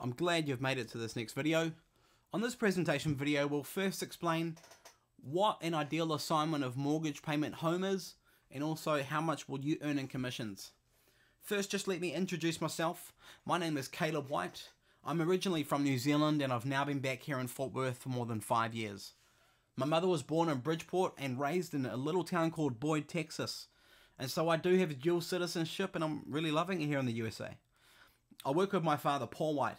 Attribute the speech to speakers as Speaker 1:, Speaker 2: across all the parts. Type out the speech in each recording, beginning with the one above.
Speaker 1: I'm glad you've made it to this next video. On this presentation video, we'll first explain what an ideal assignment of mortgage payment home is, and also how much will you earn in commissions. First, just let me introduce myself. My name is Caleb White. I'm originally from New Zealand and I've now been back here in Fort Worth for more than 5 years. My mother was born in Bridgeport and raised in a little town called Boyd, Texas. And so I do have dual citizenship and I'm really loving it here in the USA. I work with my father, Paul White,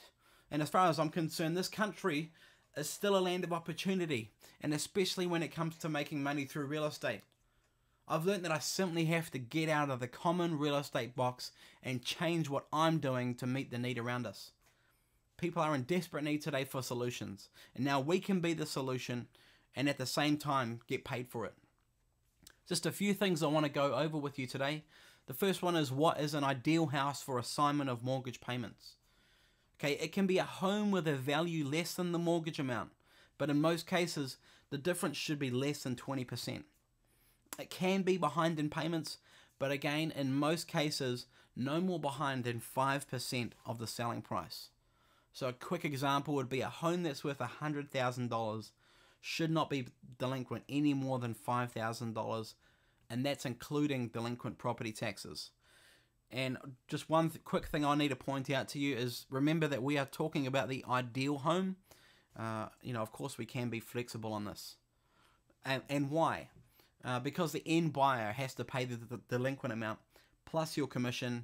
Speaker 1: and as far as I'm concerned, this country is still a land of opportunity, and especially when it comes to making money through real estate. I've learned that I simply have to get out of the common real estate box and change what I'm doing to meet the need around us. People are in desperate need today for solutions, and now we can be the solution and at the same time get paid for it. Just a few things I want to go over with you today. The first one is, what is an ideal house for assignment of mortgage payments? Okay, it can be a home with a value less than the mortgage amount, but in most cases, the difference should be less than 20%. It can be behind in payments, but again, in most cases, no more behind than 5% of the selling price. So a quick example would be a home that's worth $100,000 should not be delinquent any more than $5,000, and that's including delinquent property taxes. And just one quick thing I need to point out to you is, remember that we are talking about the ideal home. Of course we can be flexible on this. And why? Because the end buyer has to pay the delinquent amount plus your commission,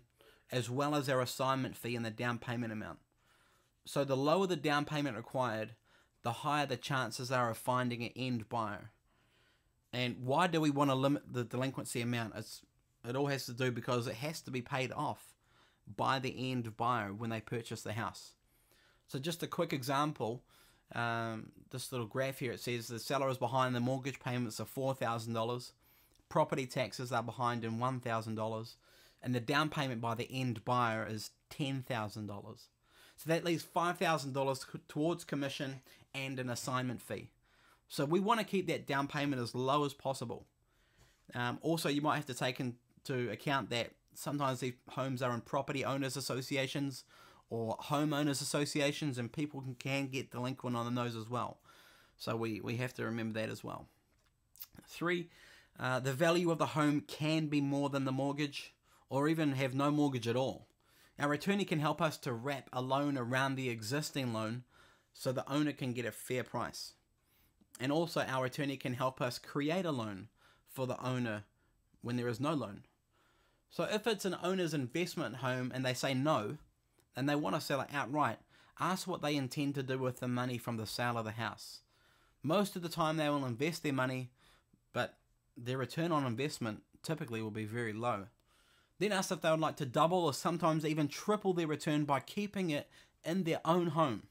Speaker 1: as well as our assignment fee and the down payment amount. So the lower the down payment required, the higher the chances are of finding an end buyer. And why do we want to limit the delinquency amount? It all has to do because it has to be paid off by the end buyer when they purchase the house. So just a quick example, this little graph here, it says the seller is behind the mortgage payments of $4,000, property taxes are behind in $1,000, and the down payment by the end buyer is $10,000. So that leaves $5,000 towards commission and an assignment fee. So we want to keep that down payment as low as possible. Also, you might have to take into account that sometimes these homes are in property owners associations or homeowners associations, and people can get delinquent on those as well. So we have to remember that as well. 3, the value of the home can be more than the mortgage, or even have no mortgage at all. Our attorney can help us to wrap a loan around the existing loan so the owner can get a fair price. And also our attorney can help us create a loan for the owner when there is no loan. So if it's an owner's investment home and they say no, and they want to sell it outright, ask what they intend to do with the money from the sale of the house. Most of the time they will invest their money, but their return on investment typically will be very low. Then ask if they would like to double or sometimes even triple their return by keeping it in their own home.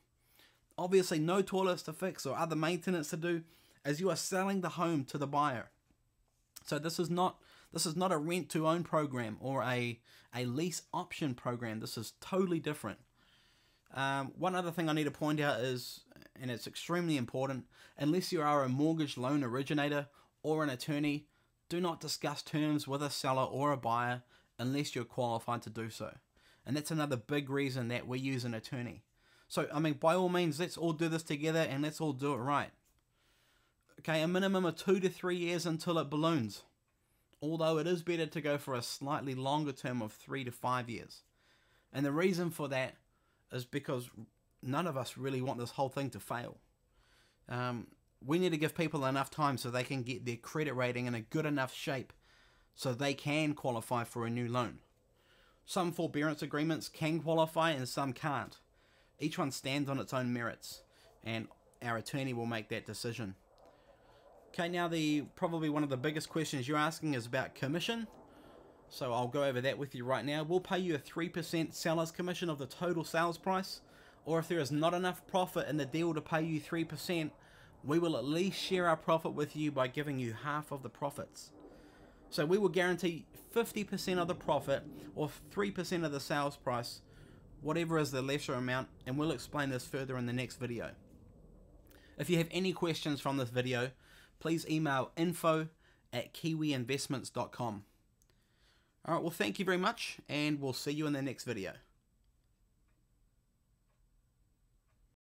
Speaker 1: Obviously no toilets to fix or other maintenance to do, as you are selling the home to the buyer. So this is not a rent to own program or a lease option program. This is totally different. One other thing I need to point out is, and it's extremely important, unless you are a mortgage loan originator or an attorney, do not discuss terms with a seller or a buyer unless you're qualified to do so. And that's another big reason that we use an attorney. So, by all means, let's all do this together and let's all do it right. Okay, a minimum of 2 to 3 years until it balloons. Although it is better to go for a slightly longer term of 3 to 5 years. And the reason for that is because none of us really want this whole thing to fail. We need to give people enough time so they can get their credit rating in a good enough shape so they can qualify for a new loan. Some forbearance agreements can qualify and some can't. Each one stands on its own merits, and our attorney will make that decision. Okay, now probably one of the biggest questions you're asking is about commission. So I'll go over that with you right now. We'll pay you a 3% seller's commission of the total sales price, or if there is not enough profit in the deal to pay you 3%, we will at least share our profit with you by giving you half of the profits. So we will guarantee 50% of the profit or 3% of the sales price, whatever is the lesser amount, and we'll explain this further in the next video. If you have any questions from this video, please email info@kiwiinvestments.com. Alright, well thank you very much, and we'll see you in the next video.